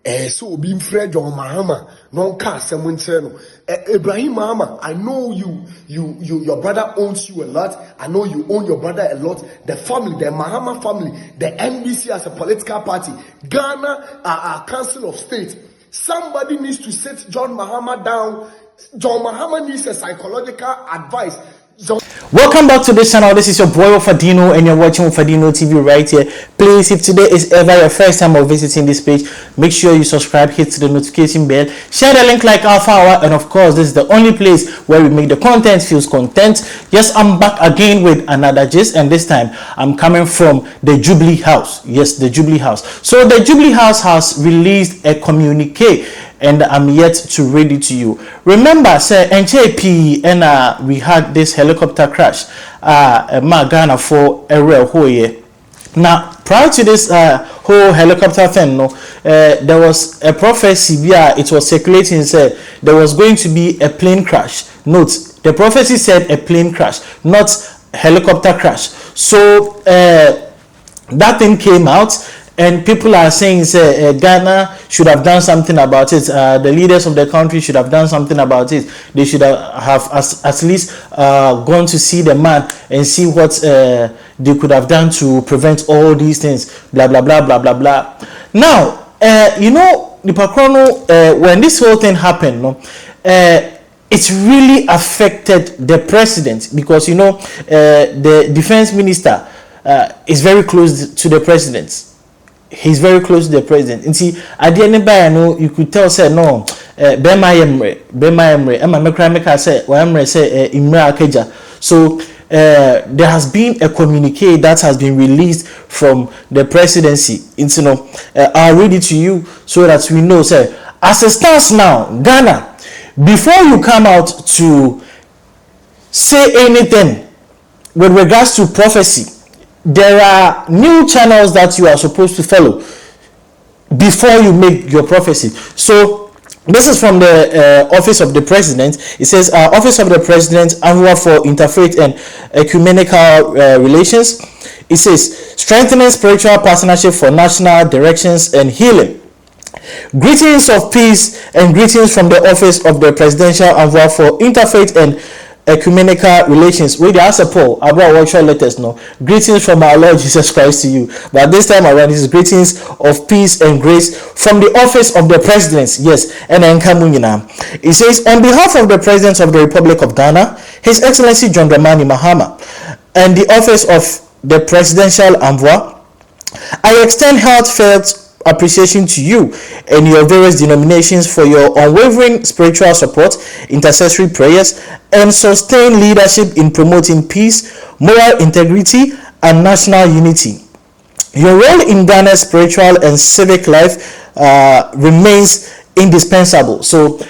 So being Fred John Mahama, non cast someone said no. Ibrahim Mahama, I know your brother owns you a lot. I know you own your brother a lot. The family, the Mahama family, the NBC as a political party, Ghana, Council of State. Somebody needs to sit John Mahama down. John Mahama needs a psychological advice. Welcome back to this channel. This is your boy Ofadino and you're watching Ofadino TV right here. Please, if today is ever your first time of visiting this page, make sure you subscribe, hit the notification bell, share the link like Alpha Hour, and of course this is the only place where we make the content feels content. Yes, I'm back again with another gist, and this time I'm coming from the Jubilee House. Yes, the Jubilee House. So the Jubilee House has released a communique and I'm yet to read it to you. Remember, sir, NJP and we had this helicopter crash. Ghana for a real whole year. Now, prior to this whole helicopter thing, there was a prophecy where it was circulating, said there was going to be a plane crash. Note, the prophecy said a plane crash, not helicopter crash. So that thing came out. And people are saying, Ghana should have done something about it. The leaders of the country should have done something about it. They should have at least gone to see the man and see what they could have done to prevent all these things. Blah, blah, blah, blah, blah, blah. Now, when this whole thing happened, it really affected the president because, the defense minister is very close to the president. He's very close to the president. And see, at the end of the day, you could tell, say, no, Bema Emre, Emma Mekrameka say, Emre say, Imra Akeja. So, there has been a communique that has been released from the presidency. I'll read it to you so that we know, say, as it stands now, Ghana, before you come out to say anything with regards to prophecy, there are new channels that you are supposed to follow before you make your prophecy. So this is from the office of the president. It says office of the president, annual for interfaith and ecumenical relations. It says strengthening spiritual partnership for national directions and healing. Greetings of peace and greetings from the office of the presidential envoy for interfaith and ecumenical relations. We ask a Paul about what shall let us know. Greetings from our Lord Jesus Christ to you. But this time around, this is greetings of peace and grace from the office of the president. Yes, and then it says, on behalf of the President of the Republic of Ghana, His Excellency John Dramani Mahama, and the office of the presidential envoy, I extend heartfelt appreciation to you and your various denominations for your unwavering spiritual support, intercessory prayers, and sustained leadership in promoting peace, moral integrity, and national unity. Your role in Ghana's spiritual and civic life remains indispensable. So,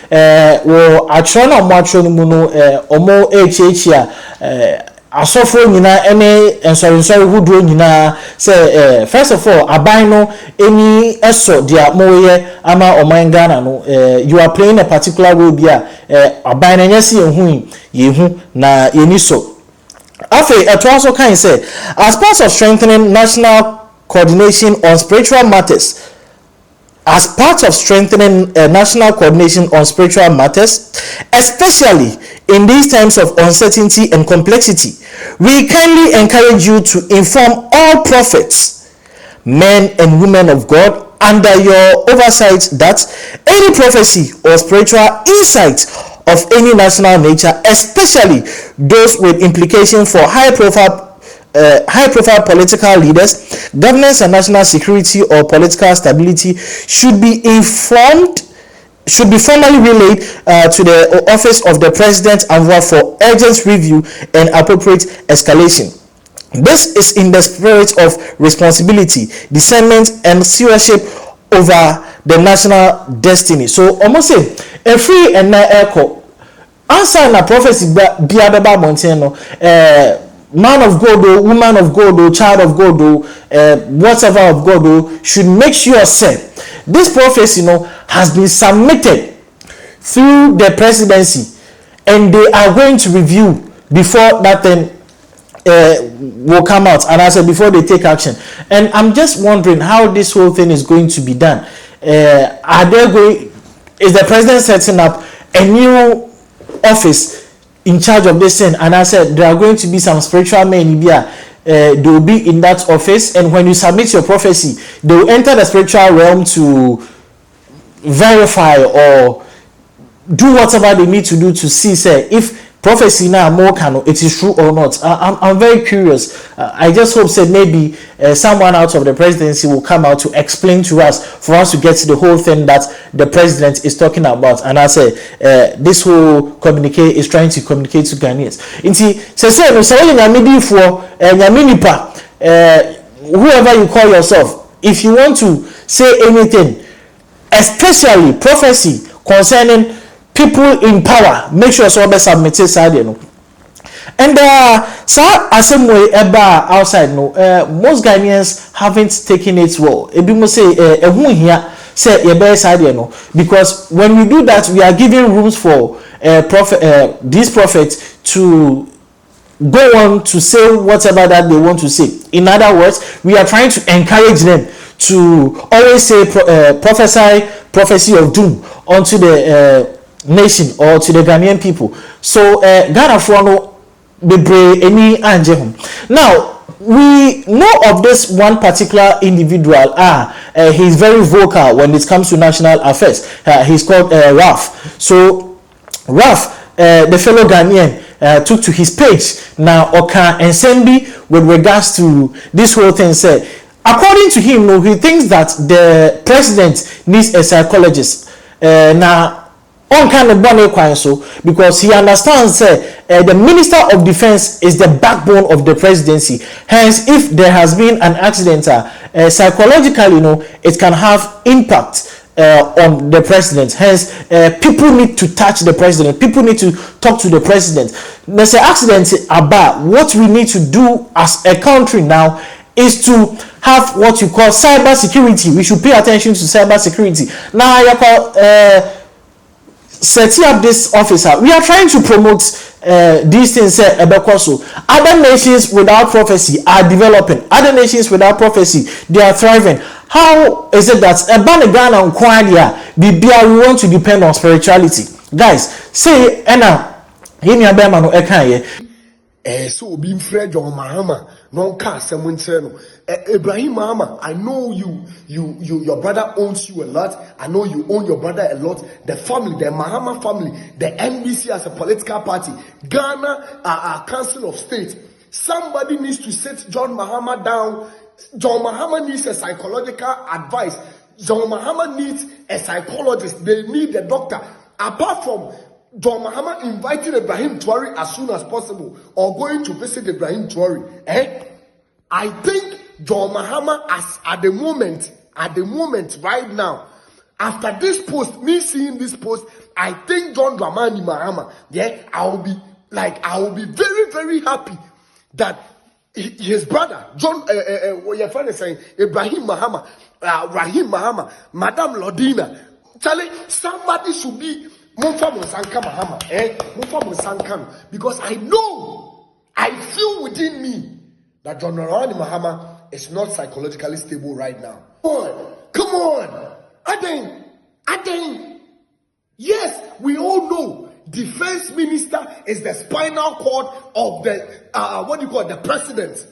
asofo nyina ene ensori hudo nyina say first of all abino any eso dia moye ama oman Ghana no you are playing a particular role bia abino nyasi yehu na yeni so afi eto also kan say as part of strengthening national coordination on spiritual matters. As part of strengthening national coordination on spiritual matters, especially in these times of uncertainty and complexity, we kindly encourage you to inform all prophets, men and women of God, under your oversight that any prophecy or spiritual insight of any national nature, especially those with implication for high-profile political leaders, governance and national security or political stability should be formally relayed to the office of the president envoy for urgent review and appropriate escalation. This is in the spirit of responsibility, discernment, and stewardship over the national destiny. So almost say a free and echo answer na prophecy biabeba monteno man of God or woman of God or child of God or whatever of God or should make sure say this prophecy has been submitted through the presidency and they are going to review before that thing will come out, and I said before they take action. And I'm just wondering how this whole thing is going to be done. Are they going? Is the president setting up a new office in charge of this thing? And I said there are going to be some spiritual men in India. They will be in that office, and when you submit your prophecy, they will enter the spiritual realm to verify or do whatever they need to do to see, say, if prophecy now more can it is true or not. I'm very curious. I just hope say maybe someone out of the presidency will come out to explain to us, for us to get to the whole thing that the president is talking about. And I say this whole communique is trying to communicate to Ghanaians. Inti say no say na medi for nyaminipa, whoever you call yourself, if you want to say anything, especially prophecy concerning people in power, make sure so be submitted side, you know. And sir, assembly eba outside, no, most Ghanaians haven't taken it well. Ebi mo say ehun here say ebe side, you know, because when we do that, we are giving rooms for these prophets to go on to say whatever that they want to say. In other words, we are trying to encourage them to always say prophecy of doom onto the nation or to the Ghanaian people. So Ghana for no bebre any anje home. Now we know of this one particular individual. He's very vocal when it comes to national affairs. He's called Ralph. So Ralph, the fellow Ghanaian, took to his page now Oka and Sembi with regards to this whole thing. Said, according to him, no, he thinks that the president needs a psychologist. Now on kind of bonnet kwan so, because he understands the Minister of Defense is the backbone of the presidency. Hence, if there has been an accident, psychologically, you know, it can have impact on the president. Hence, people need to touch the president. People need to talk to the president. There's an accident about what we need to do as a country now is to have what you call cyber security. We should pay attention to cyber security. Now, you call setting up this officer, we are trying to promote these things. Other nations without prophecy are developing. Other nations without prophecy, they are thriving. How is it that Ghana and Kwadia, we want to depend on spirituality? Guys, say Enna, Himia Bermano Ekaye. So being Fred John Mahama, non cast someone no. Ibrahim Mahama, I know your brother owns you a lot. I know you own your brother a lot. The family, the Mahama family, the NBC as a political party, Ghana Council of State. Somebody needs to sit John Mahama down. John Mahama needs a psychological advice. John Mahama needs a psychologist. They need a doctor. Apart from John Mahama inviting Ibrahim Traore as soon as possible or going to visit Ibrahim Traore, I think John Mahama at the moment right now, after this post, me seeing this post, I think John Dramani Mahama, I will be very, very happy that his brother, John, what your friend is saying, Ibrahim Mahama, Rahim Mahama, Madam Lodina, Charlie, somebody should be because I feel within me that John Dramani Mahama is not psychologically stable right now. Come on. I think, yes, we all know defense minister is the spinal cord of the the president.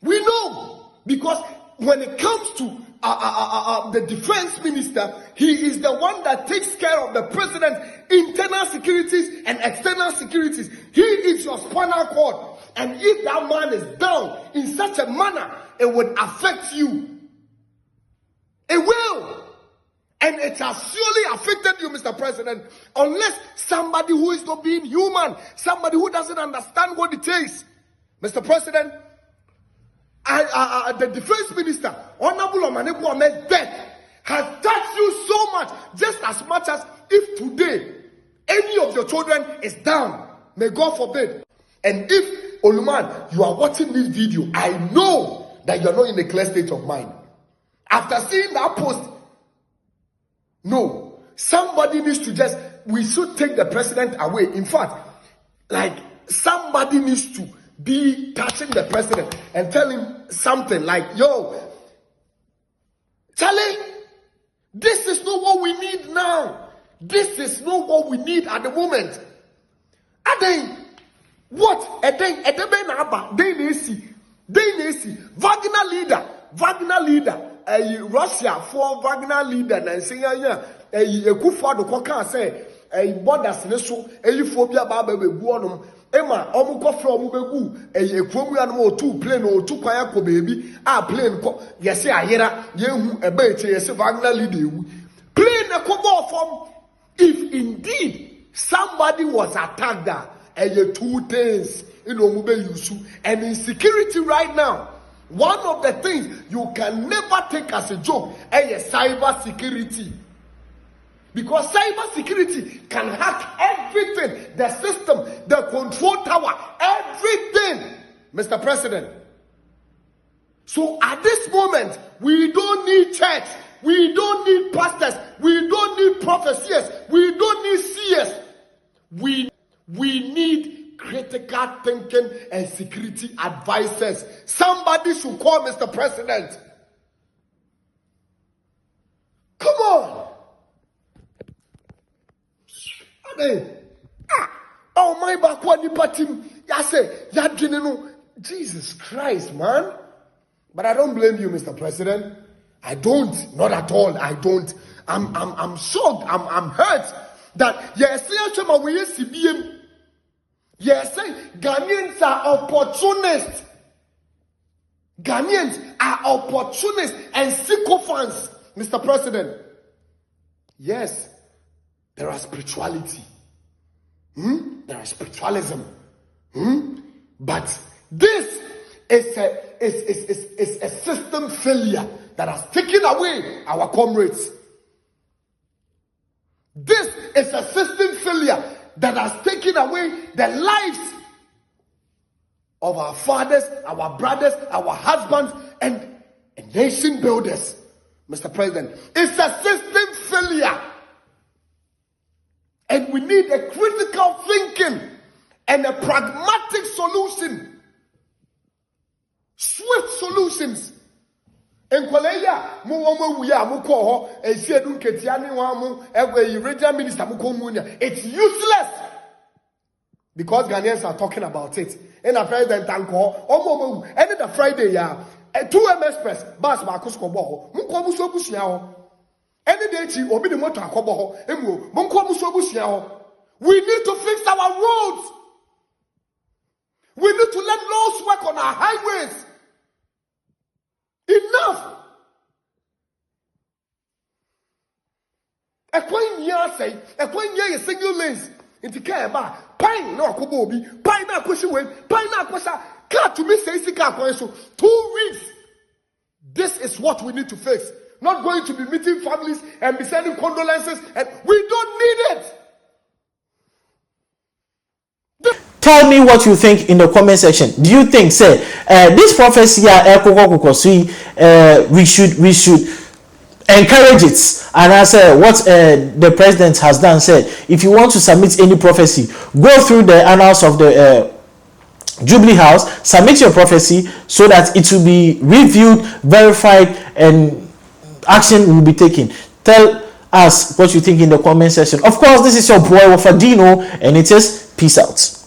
We know, because when it comes to the defense minister, he is the one that takes care of the president's internal securities and external securities. He is your spinal cord. And if that man is down in such a manner, it would affect you. It will. And it has surely affected you, Mr. President, unless somebody who is not being human, somebody who doesn't understand what it takes. Mr. President, the defense minister, Honorable Omanebu Ahmed's death has touched you so much as if today any of your children is down. May God forbid. And if, Oluman, you are watching this video, I know that you are not in a clear state of mind. After seeing that post, no, somebody needs to we should take the president away. In fact, somebody needs to be touching the president and tell him something like, yo, Charlie, This is not what we need now. This is not what we need at the moment. And then, what? And then Wagner leader. Russia for Wagner leader. And say, a Kufado Koka say, a borders neso, a phobia baba buonum. Emma, omuko from Mubegu, a Promian or 2 plane or 2 Kayako baby, plane. Yes, I hear a bait, yes, Wagner leader. Plane a kobo from. If indeed somebody was attacked there, and 2 things, and insecurity right now, one of the things you can never take as a joke is cyber security. Because cyber security can hack everything, the system, the control tower, everything, Mr. President. So at this moment, we don't need church. We don't need pastors. We don't need prophecies. We don't need seers. We need critical thinking and security advisors. Somebody should call Mr. President. Come on. I mean, oh my backward patim. I say, Jesus Christ, man. But I don't blame you, Mr. President. I don't, not at all. I don't. I'm shocked. I'm hurt that yes, yes, Ghanaians are opportunists. Ghanaians are opportunists and sycophants, Mr. President. Yes, there are spirituality. There is spiritualism. But this is a system failure that has taken away our comrades. This is a system failure that has taken away the lives of our fathers, our brothers, our husbands, and nation builders, Mr. President. It's a system failure. And we need a critical thinking and a pragmatic solution. Swift solutions. Enkwaleya mu womo wuya mu ko ho esiedu nketia ni wan mu regional minister mu ko mu nya. It's useless because Ghanaians are talking about it. And the president anko omo any the Friday ya 2M Express bus ba ko skobo ho mu ko mu so busia ho any day chi obi the motor akobo ho emu mu ko mu so busia ho. We need to fix our roads. We need to let laws work on our highways. Enough. A single lanes. Into care about pine no kobobi, pine na kwesiwe, pine na kwesa. Car to me say car kweso 2 weeks. This is what we need to fix. Not going to be meeting families and be sending condolences, and we don't need it. Tell me what you think in the comment section. Do you think, say, this prophecy, we should encourage it? And I say, what the president has done, said, if you want to submit any prophecy, go through the annals of the Jubilee House, submit your prophecy so that it will be reviewed, verified, and action will be taken. Tell us what you think in the comment section. Of course, this is your boy Wafadino, and it is peace out.